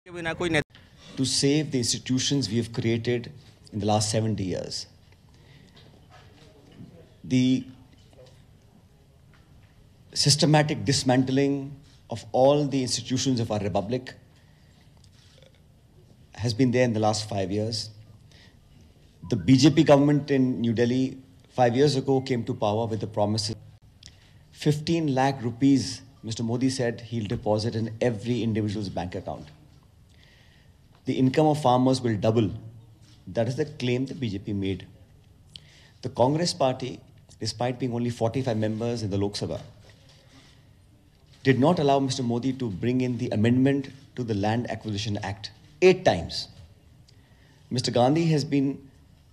to save the institutions we have created in the last 70 years. The systematic dismantling of all the institutions of our republic has been there in the last 5 years. The BJP government in New Delhi 5 years ago came to power with the promises. 15 lakh rupees, Mr. Modi said he'll deposit in every individual's bank account. The income of farmers will double. That is the claim the BJP made. The Congress party, despite being only 45 members in the Lok Sabha, did not allow Mr. Modi to bring in the amendment to the Land Acquisition Act 8 times. Mr. Gandhi has been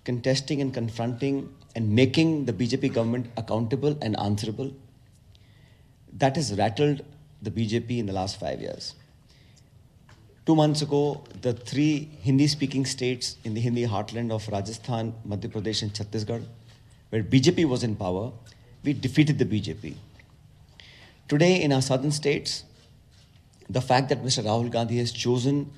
contesting and confronting and making the BJP government accountable and answerable. That has rattled the BJP in the last 5 years. 2 months ago, the 3 Hindi-speaking states in the Hindi heartland of Rajasthan, Madhya Pradesh and Chhattisgarh, where BJP was in power, we defeated the BJP. Today, in our southern states, the fact that Mr. Rahul Gandhi has chosen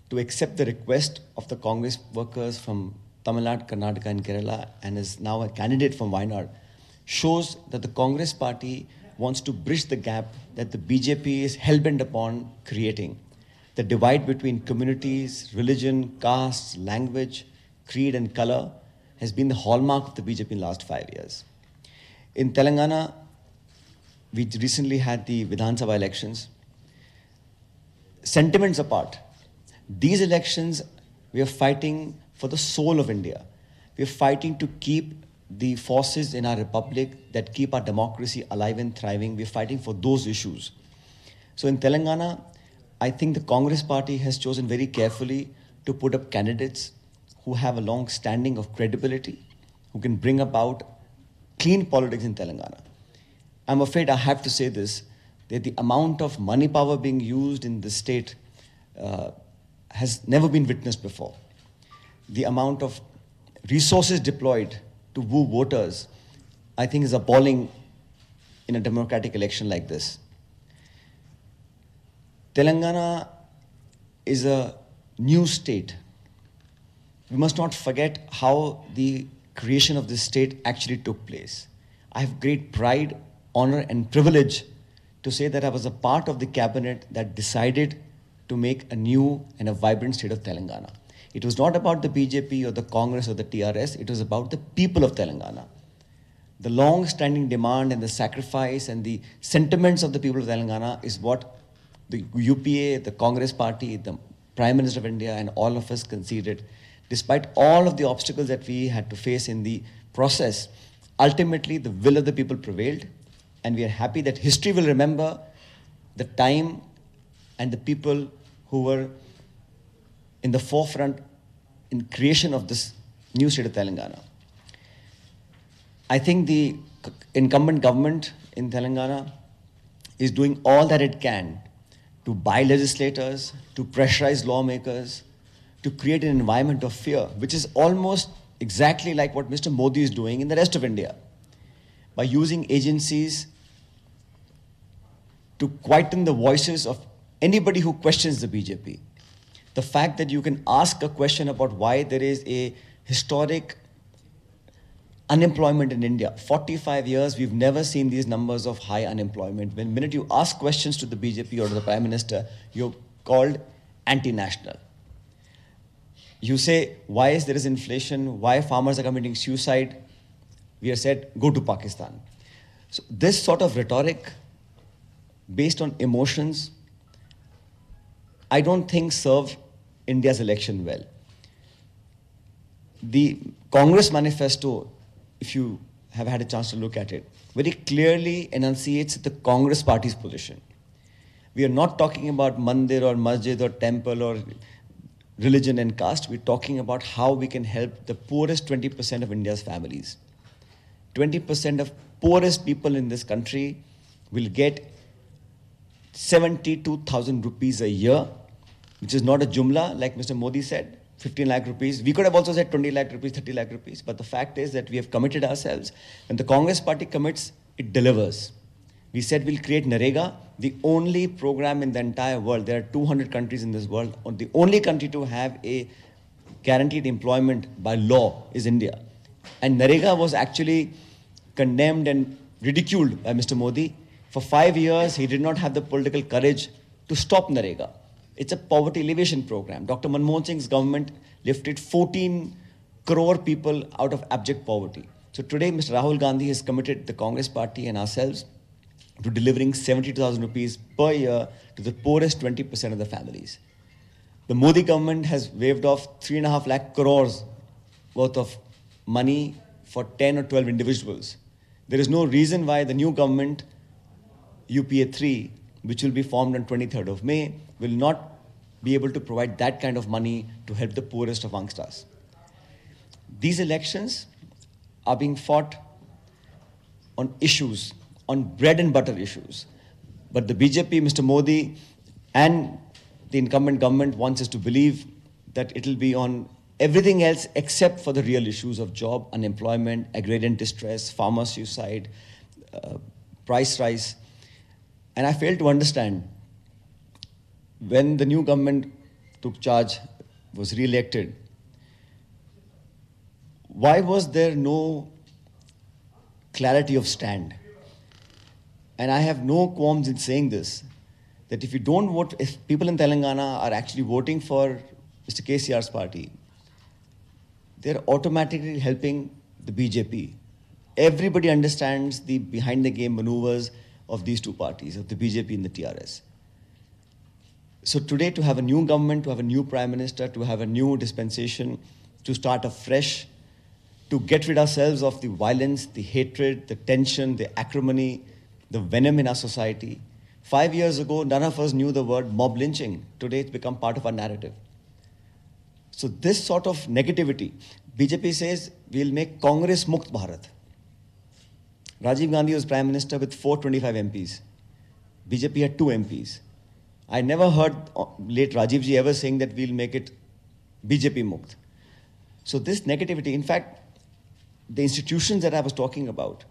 to accept the request of the Congress workers from Tamil Nadu, Karnataka and Kerala and is now a candidate from Wayanad shows that the Congress party wants to bridge the gap that the BJP is hell-bent upon creating. The divide between communities, religion, caste, language, creed and color has been the hallmark of the BJP in the last 5 years. In Telangana, we recently had the Vidhan Sabha elections. Sentiments apart, these elections, we are fighting for the soul of India. We are fighting to keep the forces in our republic that keep our democracy alive and thriving. We are fighting for those issues. So in Telangana, I think the Congress party has chosen very carefully to put up candidates who have a long standing of credibility, who can bring about clean politics in Telangana. I'm afraid I have to say this, that the amount of money power being used in the state has never been witnessed before. The amount of resources deployed to woo voters, I think, is appalling in a democratic election like this. Telangana is a new state. We must not forget how the creation of this state actually took place. I have great pride, honor and privilege to say that I was a part of the cabinet that decided to make a new and a vibrant state of Telangana. It was not about the BJP or the Congress or the TRS, it was about the people of Telangana. The long-standing demand and the sacrifice and the sentiments of the people of Telangana is what the UPA, the Congress party, the Prime Minister of India and all of us conceded. Despite all of the obstacles that we had to face in the process, ultimately the will of the people prevailed, and we are happy that history will remember the time and the people who were in the forefront in creation of this new state of Telangana. I think the incumbent government in Telangana is doing all that it can to buy legislators, to pressurize lawmakers, to create an environment of fear, which is almost exactly like what Mr. Modi is doing in the rest of India, by using agencies to quieten the voices of anybody who questions the BJP. The fact that you can ask a question about why there is a historic unemployment in India. 45 years, we've never seen these numbers of high unemployment. When the minute you ask questions to the BJP or to the Prime Minister, you're called anti-national. You say, why is there inflation? Why farmers are committing suicide? We are said, go to Pakistan. So this sort of rhetoric based on emotions, I don't think serve India's election well. The Congress manifesto, if you have had a chance to look at it, very clearly enunciates the Congress party's position. We are not talking about mandir or masjid or temple or religion and caste. We're talking about how we can help the poorest 20% of India's families. 20% of poorest people in this country will get 72,000 rupees a year, which is not a jumla, like Mr. Modi said, 15 lakh rupees. We could have also said 20 lakh rupees, 30 lakh rupees. But the fact is that we have committed ourselves. When the Congress party commits, it delivers. We said we'll create Narega, the only program in the entire world. There are 200 countries in this world. The only country to have a guaranteed employment by law is India. And Narega was actually condemned and ridiculed by Mr. Modi. For 5 years, he did not have the political courage to stop Narega. It's a poverty alleviation program. Dr. Manmohan Singh's government lifted 14 crore people out of abject poverty. So today, Mr. Rahul Gandhi has committed the Congress party and ourselves to delivering 70,000 rupees per year to the poorest 20% of the families. The Modi government has waived off 3.5 lakh crores worth of money for 10 or 12 individuals. There is no reason why the new government, UPA 3, which will be formed on 23rd of May, will not be able to provide that kind of money to help the poorest amongst us. These elections are being fought on issues, on bread and butter issues. But the BJP, Mr. Modi, and the incumbent government wants us to believe that it will be on everything else except for the real issues of job, unemployment, agrarian distress, farmer suicide, price rise. And I fail to understand, when the new government took charge, was re-elected, why was there no clarity of stand? And I have no qualms in saying this, that if you don't vote, if people in Telangana are actually voting for Mr. KCR's party, they're automatically helping the BJP. Everybody understands the behind-the-game maneuvers of these two parties, of the BJP and the TRS. So today, to have a new government, to have a new prime minister, to have a new dispensation, to start afresh, to get rid ourselves of the violence, the hatred, the tension, the acrimony, the venom in our society. 5 years ago, none of us knew the word mob lynching. Today, it's become part of our narrative. So this sort of negativity, BJP says, we'll make Congress Mukt Bharat. Rajiv Gandhi was Prime Minister with 425 MPs. BJP had 2 MPs. I never heard late Rajiv ji ever saying that we'll make it BJP Mukt. So this negativity, in fact, the institutions that I was talking about,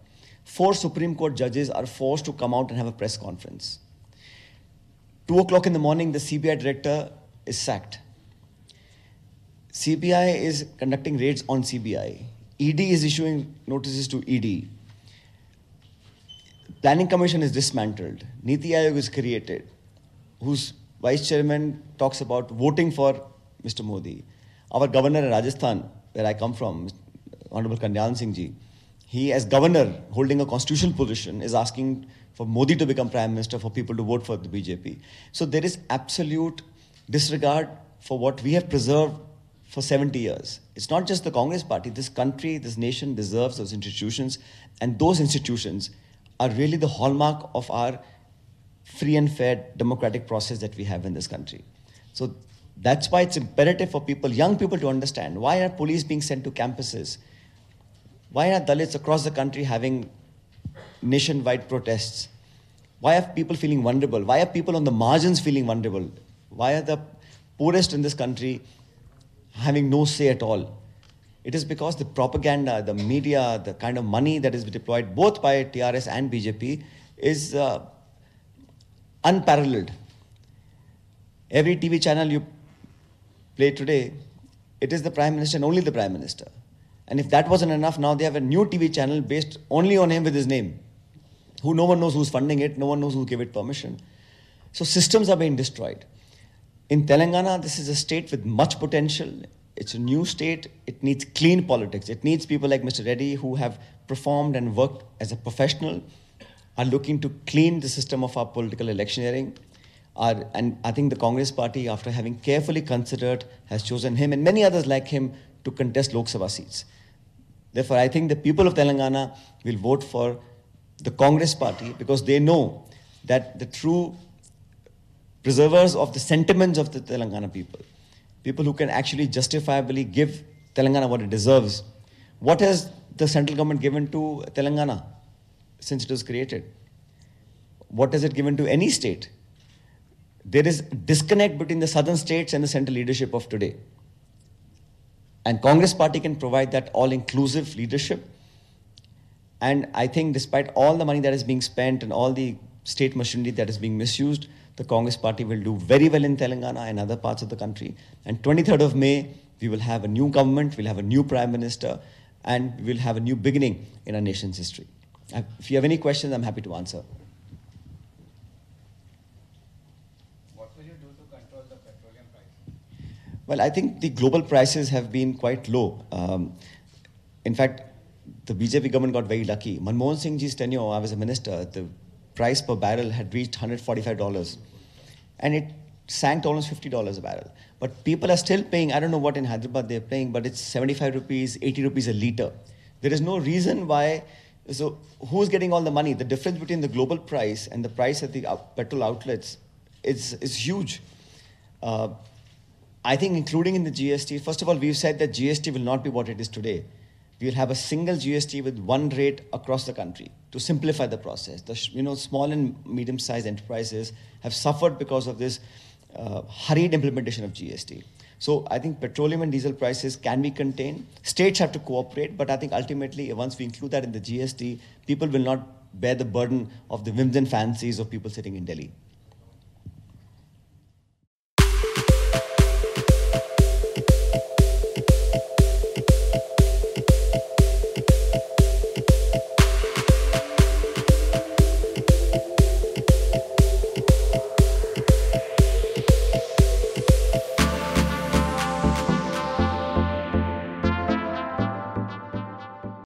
4 Supreme Court judges are forced to come out and have a press conference. 2 o'clock in the morning, the CBI director is sacked. CBI is conducting raids on CBI. ED is issuing notices to ED. Planning Commission is dismantled. Niti Aayog is created, whose vice chairman talks about voting for Mr. Modi. Our governor in Rajasthan, where I come from, Honorable Kalyan Singh ji, he as governor holding a constitutional position is asking for Modi to become prime minister, for people to vote for the BJP. So there is absolute disregard for what we have preserved for 70 years. It's not just the Congress party. This country, this nation deserves those institutions, and those institutions are really the hallmark of our free and fair democratic process that we have in this country. So that's why it's imperative for people, young people, to understand, why are police being sent to campuses? Why are Dalits across the country having nationwide protests? Why are people feeling vulnerable? Why are people on the margins feeling vulnerable? Why are the poorest in this country having no say at all? It is because the propaganda, the media, the kind of money that is deployed both by TRS and BJP is unparalleled. Every TV channel you play today, it is the Prime Minister and only the Prime Minister. And if that wasn't enough, now they have a new TV channel based only on him with his name, who no one knows who's funding it, no one knows who gave it permission. So systems are being destroyed. In Telangana, this is a state with much potential. It's a new state. It needs clean politics. It needs people like Mr. Reddy, who have performed and worked as a professional, are looking to clean the system of our political electioneering. And I think the Congress party, after having carefully considered, has chosen him and many others like him to contest Lok Sabha seats. Therefore, I think the people of Telangana will vote for the Congress party because they know that the true preservers of the sentiments of the Telangana people, people who can actually justifiably give Telangana what it deserves. What has the central government given to Telangana since it was created? What has it given to any state? There is a disconnect between the southern states and the central leadership of today. And Congress party can provide that all-inclusive leadership And I think despite all the money that is being spent and all the state machinery that is being misused, the Congress party will do very well in Telangana and other parts of the country. And 23rd of May, we will have a new government, we'll have a new prime minister, and we will have a new beginning in our nation's history. If you have any questions, I'm happy to answer. What will you do to control the petroleum price? Well, I think the global prices have been quite low. In fact, the BJP government got very lucky. Manmohan Singh ji's tenure, I was a minister, the price per barrel had reached $145. And it sank to almost $50 a barrel. But people are still paying, I don't know what in Hyderabad they're paying, but it's 75 rupees, 80 rupees a litre. There is no reason why, so who's getting all the money? The difference between the global price and the price at the petrol outlets is huge. I think including in the GST, first of all, we've said that GST will not be what it is today. We will have a single GST with one rate across the country to simplify the process. The small and medium-sized enterprises have suffered because of this hurried implementation of GST. So I think petroleum and diesel prices can be contained. States have to cooperate, but I think ultimately, once we include that in the GST, people will not bear the burden of the whims and fancies of people sitting in Delhi.